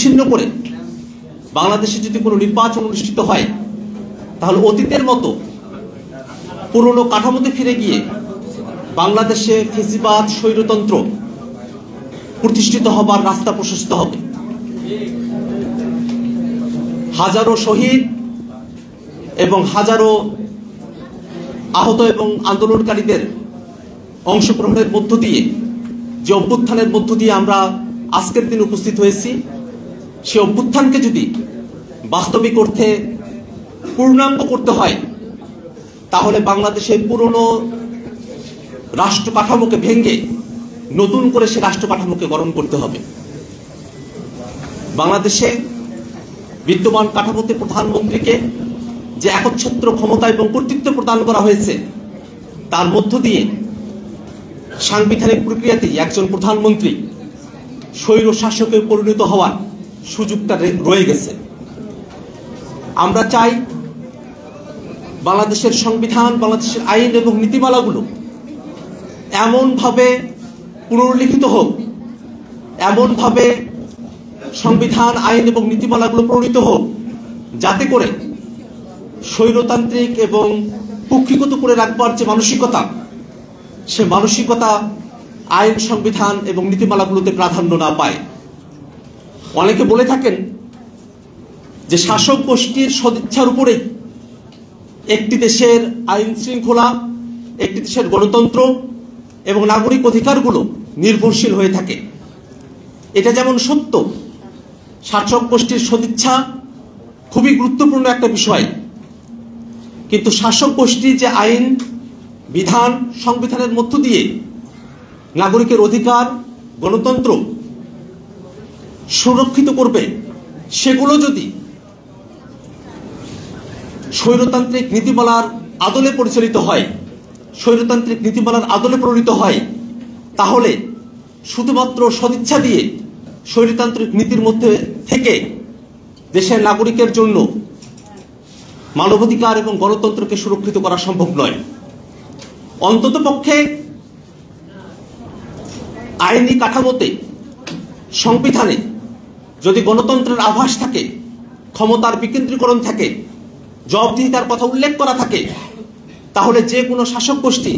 ছিন্ন করে বাংলাদেশে যদি কোনো নির্বাচন অনুষ্ঠিত হয়, তাহলে অতীতের মতো পুরনো কাঠামোতে ফিরে গিয়ে বাংলাদেশে ফেসিবাদ স্বৈরতন্ত্র প্রতিষ্ঠিত হবার রাস্তা প্রশস্ত হবে। হাজারো শহীদ এবং হাজারো আহত এবং আন্দোলনকারীদের অংশগ্রহণের মধ্য দিয়ে, যে অভ্যুত্থানের মধ্য দিয়ে আমরা আজকের দিন উপস্থিত হয়েছি, সে অভ্যুত্থানকে যদি বাস্তবিক অর্থে পূর্ণাঙ্গ করতে হয়, তাহলে বাংলাদেশের পুরনো রাষ্ট্র কাঠামোকে ভেঙে নতুন করে সে রাষ্ট্র কাঠামোকে গঠন করতে হবে। বাংলাদেশে বিদ্যমান কাঠামোতে প্রধানমন্ত্রীকে যে একচ্ছত্র ক্ষমতা এবং কর্তৃত্ব প্রদান করা হয়েছে, তার মধ্য দিয়ে সাংবিধানিক প্রক্রিয়াতেই একজন প্রধানমন্ত্রী স্বৈর শাসকে পরিণত হওয়ার সুযোগটা রয়ে গেছে। আমরা চাই বাংলাদেশের সংবিধান, বাংলাদেশের আইন এবং নীতিমালাগুলো এমনভাবে পুনর্লিখিত হোক, এমনভাবে সংবিধান, আইন এবং নীতিমালাগুলো প্রণীত হোক, যাতে করে স্বৈরতান্ত্রিক এবং কুক্ষিগত করে রাখবার যে মানসিকতা, সে মানসিকতা আইন, সংবিধান এবং নীতিমালাগুলোতে প্রাধান্য না পায়। অনেকে বলে থাকেন যে শাসক গোষ্ঠীর সদিচ্ছার উপরেই একটি দেশের আইন শৃঙ্খলা, একটি দেশের গণতন্ত্র এবং নাগরিক অধিকারগুলো নির্ভরশীল হয়ে থাকে। এটা যেমন সত্য, শাসক গোষ্ঠীর সদিচ্ছা খুবই গুরুত্বপূর্ণ একটা বিষয়, কিন্তু শাসক গোষ্ঠী যে আইন, বিধান, সংবিধানের মধ্য দিয়ে নাগরিকের অধিকার, গণতন্ত্র সুরক্ষিত করবে, সেগুলো যদি স্বৈরতান্ত্রিক নীতিমালার আদলে পরিচালিত হয়, স্বৈরতান্ত্রিক নীতিমালার আদলে প্রণীত হয়, তাহলে শুধুমাত্র সদিচ্ছা দিয়ে স্বৈরতান্ত্রিক নীতির মধ্যে থেকে দেশের নাগরিকের জন্য মানবাধিকার এবং গণতন্ত্রকে সুরক্ষিত করা সম্ভব নয়। অন্ততপক্ষে আইনি কাঠামোতে, সংবিধানে যদি গণতন্ত্রের আভাস থাকে, ক্ষমতার বিকেন্দ্রীকরণ থাকে, জবাবদিহিতার কথা উল্লেখ করা থাকে, তাহলে যে কোনো শাসক গোষ্ঠী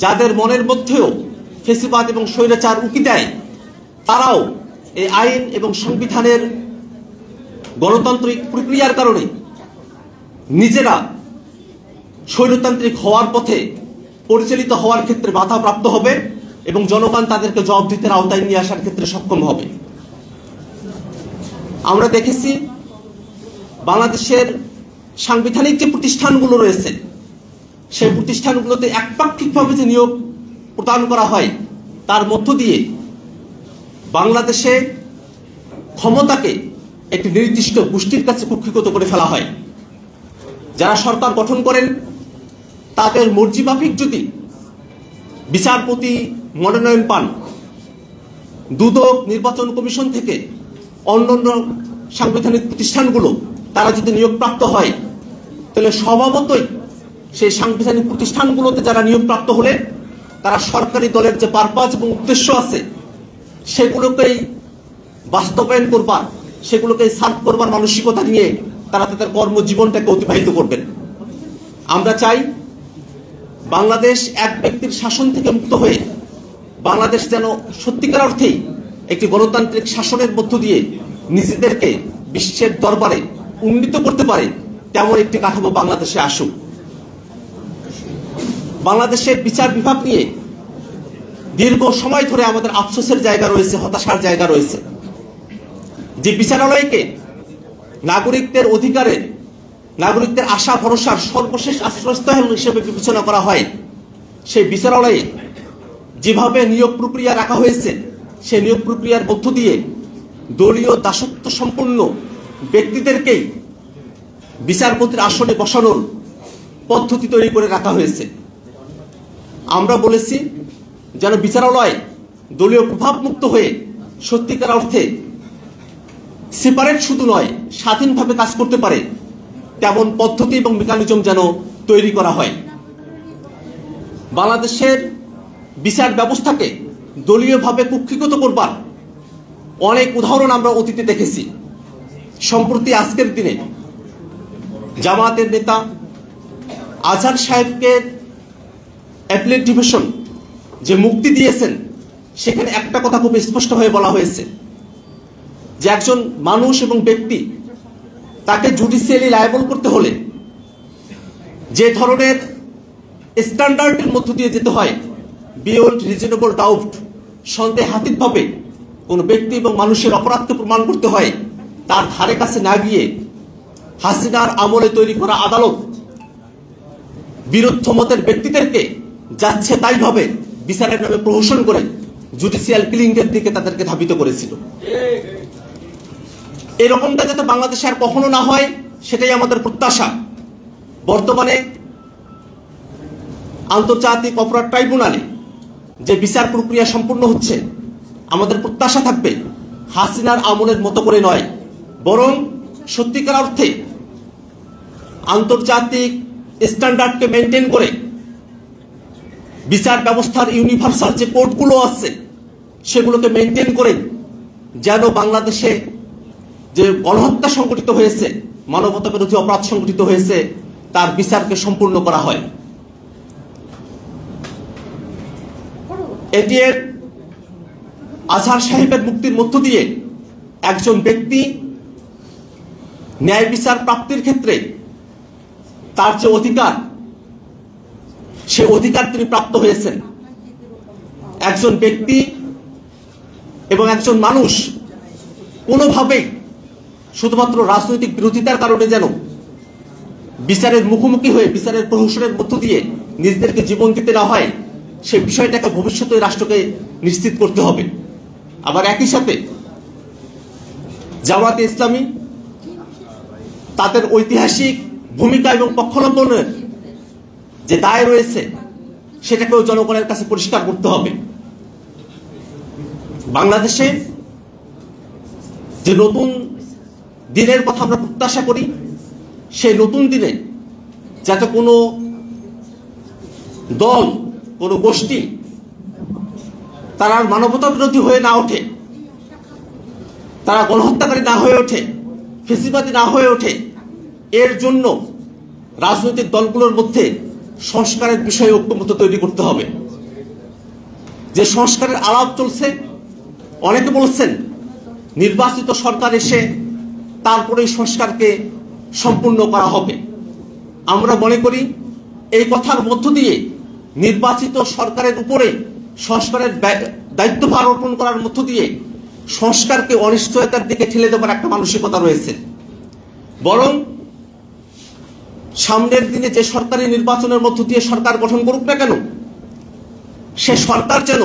যাদের মনের মধ্যেও ফেসিবাদ এবং স্বৈরাচার উকি দেয়, তারাও এই আইন এবং সংবিধানের গণতান্ত্রিক প্রক্রিয়ার কারণে নিজেরা স্বৈরতান্ত্রিক হওয়ার পথে পরিচালিত হওয়ার ক্ষেত্রে বাধাপ্রাপ্ত হবে এবং জনগণ তাদেরকে জবাবদিহিতার আওতায় নিয়ে আসার ক্ষেত্রে সক্ষম হবে। আমরা দেখেছি বাংলাদেশের সাংবিধানিক যে প্রতিষ্ঠানগুলো রয়েছে, সেই প্রতিষ্ঠানগুলোতে একপাক্ষিকভাবে যে নিয়োগ প্রদান করা হয়, তার মধ্য দিয়ে বাংলাদেশে ক্ষমতাকে একটি নির্দিষ্ট গোষ্ঠীর কাছে কুক্ষিগত করে ফেলা হয়। যারা সরকার গঠন করেন, তাদের মর্জি মাফিক যদি বিচারপতি মনোনয়ন পান, দুদক, নির্বাচন কমিশন থেকে অন্যান্য সাংবিধানিক প্রতিষ্ঠানগুলো তারা যদি নিয়োগপ্রাপ্ত হয়, তাহলে স্বভাবতই সেই সাংবিধানিক প্রতিষ্ঠানগুলোতে যারা নিয়োগপ্রাপ্ত হলে তারা সরকারি দলের যে পারপাস এবং উদ্দেশ্য আছে, সেগুলোকেই বাস্তবায়ন করবার, সেগুলোকেই সার্ভ করবার মানসিকতা নিয়ে তারা তাদের কর্মজীবনটাকে অতিবাহিত করবেন। আমরা চাই বাংলাদেশ এক ব্যক্তির শাসন থেকে মুক্ত হয়ে বাংলাদেশ যেন সত্যিকার অর্থেই একটি গণতান্ত্রিক শাসনের মধ্য দিয়ে নিজেদেরকে বিশ্বের দরবারে উন্নীত করতে পারে, তেমন একটি কাঠামো বাংলাদেশে আসুক। বাংলাদেশের বিচার বিভাগ নিয়ে দীর্ঘ সময় ধরে আমাদের আফসোসের জায়গা রয়েছে, হতাশার জায়গা রয়েছে। যে বিচারালয়কে নাগরিকদের অধিকারের, নাগরিকদের আশা ভরসার সর্বশেষ আশ্রয়স্থল হিসেবে বিবেচনা করা হয়, সেই বিচারালয়ে যেভাবে নিয়োগ প্রক্রিয়া রাখা হয়েছে, সেই নিয়োগ প্রক্রিয়ার মধ্য দিয়ে দলীয় দাসত্ব সম্পন্ন ব্যক্তিদেরকেই বিচারপতির আসনে বসানোর পদ্ধতি তৈরি করে রাখা হয়েছে। আমরা বলেছি যেন বিচারালয় দলীয় প্রভাবমুক্ত হয়ে সত্যিকার অর্থে সেপারেট শুধু নয়, স্বাধীনভাবে কাজ করতে পারে, তেমন পদ্ধতি এবং মেকানিজম যেন তৈরি করা হয়। বাংলাদেশের বিচার ব্যবস্থাকে দলীয়ভাবে কুক্ষিগত করবার অনেক উদাহরণ আমরা অতীতে দেখেছি। সম্প্রতি আজকের দিনে জামায়াতের নেতা আজহার সাহেবকে অ্যাপিলেট ডিভিশন যে মুক্তি দিয়েছেন, সেখানে একটা কথা খুব স্পষ্টভাবে বলা হয়েছে যে একজন মানুষ এবং ব্যক্তি তাকে জুডিশিয়ালি লায়াবল করতে হলে যে ধরনের স্ট্যান্ডার্ডের মধ্য দিয়ে যেতে হয়, বিয়ন্ড রিজনেবল ডাউট, সন্দেহাতীতভাবে কোনো ব্যক্তি এবং মানুষের অপরাধকে প্রমাণ করতে হয়, তার ধারে কাছে না গিয়ে হাসিনার আমলে তৈরি করা আদালত বিরুদ্ধ মতের ব্যক্তিদেরকে যাচ্ছে তাই ভাবে বিচারের নামে প্রহসন করে জুডিশিয়াল কিলিংয়ের দিকে তাদেরকে ধাবিত করেছিল। এরকমটা যাতে বাংলাদেশে আর কখনো না হয়, সেটাই আমাদের প্রত্যাশা। বর্তমানে আন্তর্জাতিক অপরাধ ট্রাইব্যুনালে যে বিচার প্রক্রিয়া সম্পূর্ণ হচ্ছে, আমাদের প্রত্যাশা থাকবে হাসিনার আমলের মতো করে নয়, বরং সত্যিকার অর্থে আন্তর্জাতিক স্ট্যান্ডার্ডকে মেনটেন করে বিচার ব্যবস্থার ইউনিভার্সাল যে কোর্টগুলো আছে সেগুলোকে মেনটেন করে যেন বাংলাদেশে যে গণহত্যা সংঘটিত হয়েছে, মানবতা বিরোধী অপরাধ সংঘটিত হয়েছে, তার বিচারকে সম্পূর্ণ করা হয়। এটিএর আজহার সাহেবের মুক্তির মধ্য দিয়ে একজন ব্যক্তি ন্যায় বিচার প্রাপ্তির ক্ষেত্রে তার যে অধিকার, সে অধিকার তিনি প্রাপ্ত হয়েছেন। একজন ব্যক্তি এবং একজন মানুষ কোনোভাবেই শুধুমাত্র রাজনৈতিক বিরোধিতার কারণে যেন বিচারের মুখোমুখি হয়ে বিচারের প্রহসনের মধ্য দিয়ে নিজেদেরকে জীবন দিতে না হয়, সে বিষয়টাকে ভবিষ্যতে রাষ্ট্রকে নিশ্চিত করতে হবে। আবার একই সাথে জামায়াতে ইসলামী তাদের ঐতিহাসিক ভূমিকা এবং পক্ষাবলম্বনের যে দায় রয়েছে, সেটাকেও জনগণের কাছে পরিষ্কার করতে হবে। বাংলাদেশে যে নতুন দিনের কথা আমরা প্রত্যাশা করি, সেই নতুন দিনে যাতে কোনো দল, কোনো গোষ্ঠী তারা মানবতা বিরোধী হয়ে না ওঠে, তারা গণহত্যাকারী না হয়ে ওঠে, ফেসিবাদী না হয়ে ওঠে, এর জন্য রাজনৈতিক দলগুলোর মধ্যে সংস্কারের বিষয়ে ঐক্যমত্য তৈরি করতে হবে। যে সংস্কারের আলাপ চলছে, অনেকে বলছেন নির্বাচিত সরকার এসে তারপরে সংস্কারকে সম্পূর্ণ করা হবে। আমরা মনে করি এই কথার মধ্য দিয়ে নির্বাচিত সরকারের উপরে সংস্কারের দায়িত্বভার অর্পণ করার মধ্য দিয়ে সংস্কারকে অনিশ্চয়তার দিকে ঠেলে দেওয়ার একটা মানসিকতা রয়েছে। বরং সামনের দিনে যে সরকারি নির্বাচনের মধ্য দিয়ে সরকার গঠন করুক না কেন, সে সরকার যেন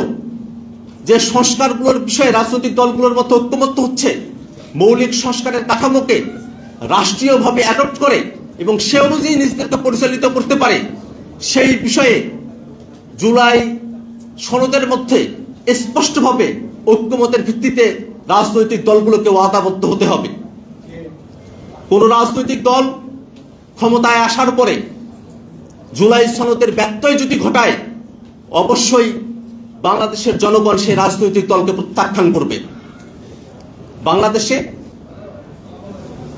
যে সংস্কারগুলোর বিষয়ে রাজনৈতিক দলগুলোর মধ্যে ঐক্যমত্য হচ্ছে, মৌলিক সংস্কারের কাঠামোকে রাষ্ট্রীয়ভাবে অ্যাডপ্ট করে এবং সে অনুযায়ী নিজেদেরকে পরিচালিত করতে পারে, সেই বিষয়ে জুলাই সনদের মধ্যে স্পষ্টভাবে ঐক্যমতের ভিত্তিতে রাজনৈতিক দলগুলোকে ওয়াদাবদ্ধ হতে হবে। কোন রাজনৈতিক দল ক্ষমতায় আসার পরে জুলাই সনদের ব্যত্যয় যদি ঘটায়, অবশ্যই বাংলাদেশের জনগণ সেই রাজনৈতিক দলকে প্রত্যাখ্যান করবে। বাংলাদেশে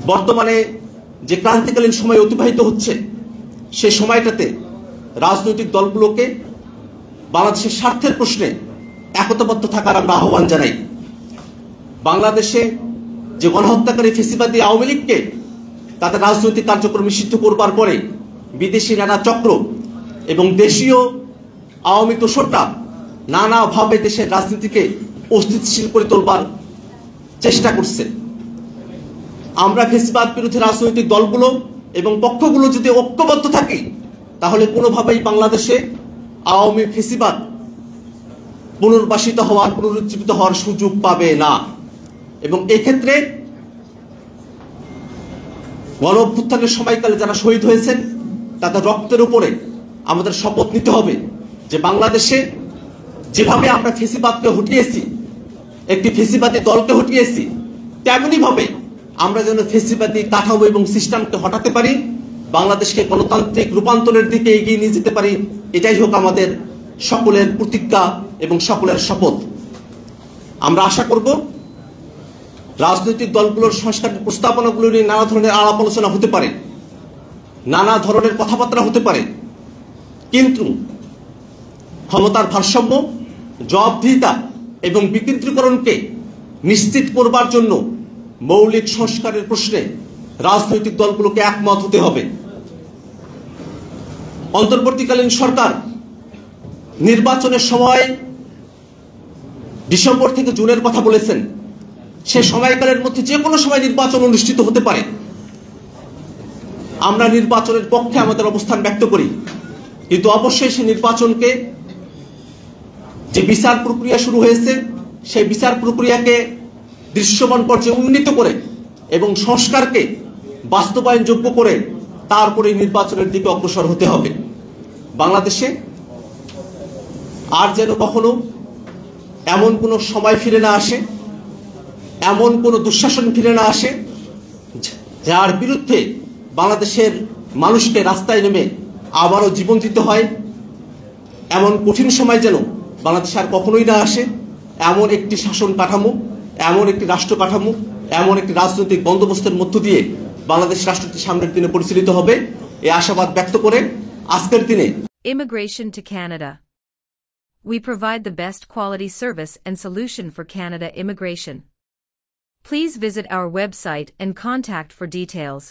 বর্তমানে যে ক্রান্তিকালীন সময় অতিবাহিত হচ্ছে, সে সময়টাতে রাজনৈতিক দলগুলোকে বাংলাদেশের স্বার্থের প্রশ্নে একতাবদ্ধ থাকার আমরা আহ্বান জানাই। বাংলাদেশে যে গণহত্যাকারী ফেসিবাদী আওয়ামী লীগকে তাদের রাজনৈতিক কার্যক্রম নিষিদ্ধ করবার পরে বিদেশি নানা চক্র এবং দেশীয় আওয়ামী দোসররা নানাভাবে দেশের রাজনীতিকে অস্থিতিশীল করে তোলবার চেষ্টা করছে। আমরা ফেসিবাদ বিরোধী রাজনৈতিক দলগুলো এবং পক্ষগুলো যদি ঐক্যবদ্ধ থাকি, তাহলে কোনোভাবেই বাংলাদেশে আওয়ামী ফেসিবাদ পুনর্বাসিত হওয়ার, পুনরুজ্জীবিত হওয়ার সুযোগ পাবে না। এবং এক্ষেত্রে গণ অভ্যুত্থানের সময়কালে যারা শহীদ হয়েছেন, তাদের রক্তের উপরে আমাদের শপথ নিতে হবে যে বাংলাদেশে যেভাবে আমরা ফেসিবাদকে হটিয়েছি, একটি ফেসিবাদী দলকে হটিয়েছি, তেমনি ভাবে আমরা যেন ফেসিবাদী কাঠামো এবং সিস্টেমকে হটাতে পারি, বাংলাদেশকে গণতান্ত্রিক রূপান্তরের দিকে এগিয়ে নিয়ে যেতে পারি। এটাই হোক আমাদের সকলের প্রতিজ্ঞা এবং সকলের শপথ। আমরা আশা করব রাজনৈতিক দলগুলোর সংস্কারের প্রস্তাবনাগুলো নিয়ে নানা ধরনের আলাপ আলোচনা হতে পারে, নানা ধরনের কথাবার্তা হতে পারে, কিন্তু ক্ষমতার ভারসাম্য, জবাবদিহিতা এবং বিকেন্দ্রীকরণকে নিশ্চিত করবার জন্য মৌলিক সংস্কারের প্রশ্নে রাজনৈতিক দলগুলোকে একমত হতে হবে। অন্তর্বর্তীকালীন সরকার নির্বাচনের সময় ডিসেম্বর থেকে জুনের কথা বলেছেন। সে সময়কালের মধ্যে যে কোনো সময় নির্বাচন অনুষ্ঠিত হতে পারে। আমরা নির্বাচনের পক্ষে আমাদের অবস্থান ব্যক্ত করি, কিন্তু অবশ্যই সে নির্বাচনকে, যে বিচার প্রক্রিয়া শুরু হয়েছে সেই বিচার প্রক্রিয়াকে দৃশ্যমান পর্যায়ে উন্নীত করে এবং সংস্কারকে বাস্তবায়নযোগ্য করে তারপরে নির্বাচনের দিকে অগ্রসর হতে হবে। বাংলাদেশে আর যেন কখনো এমন কোনো সময় ফিরে না আসে, এমন কোনো দুঃশাসন ফিরে না আসে যার বিরুদ্ধে বাংলাদেশের মানুষকে রাস্তায় নেমে আবারও জীবন দিতে হয়। এমন কঠিন সময় যেন বাংলাদেশে আর কখনোই না আসে। এমন একটি শাসন কাঠামো, এমন একটি রাষ্ট্র কাঠামো, এমন একটি রাজনৈতিক বন্দোবস্তের মধ্য দিয়ে বাংলাদেশ রাষ্ট্রটি সামনের দিনে পরিচালিত হবে, এই আশাবাদ ব্যক্ত করে আজকের দিনে Immigration to Canada. We provide the best quality service and solution for Canada immigration. Please visit our website and contact for details.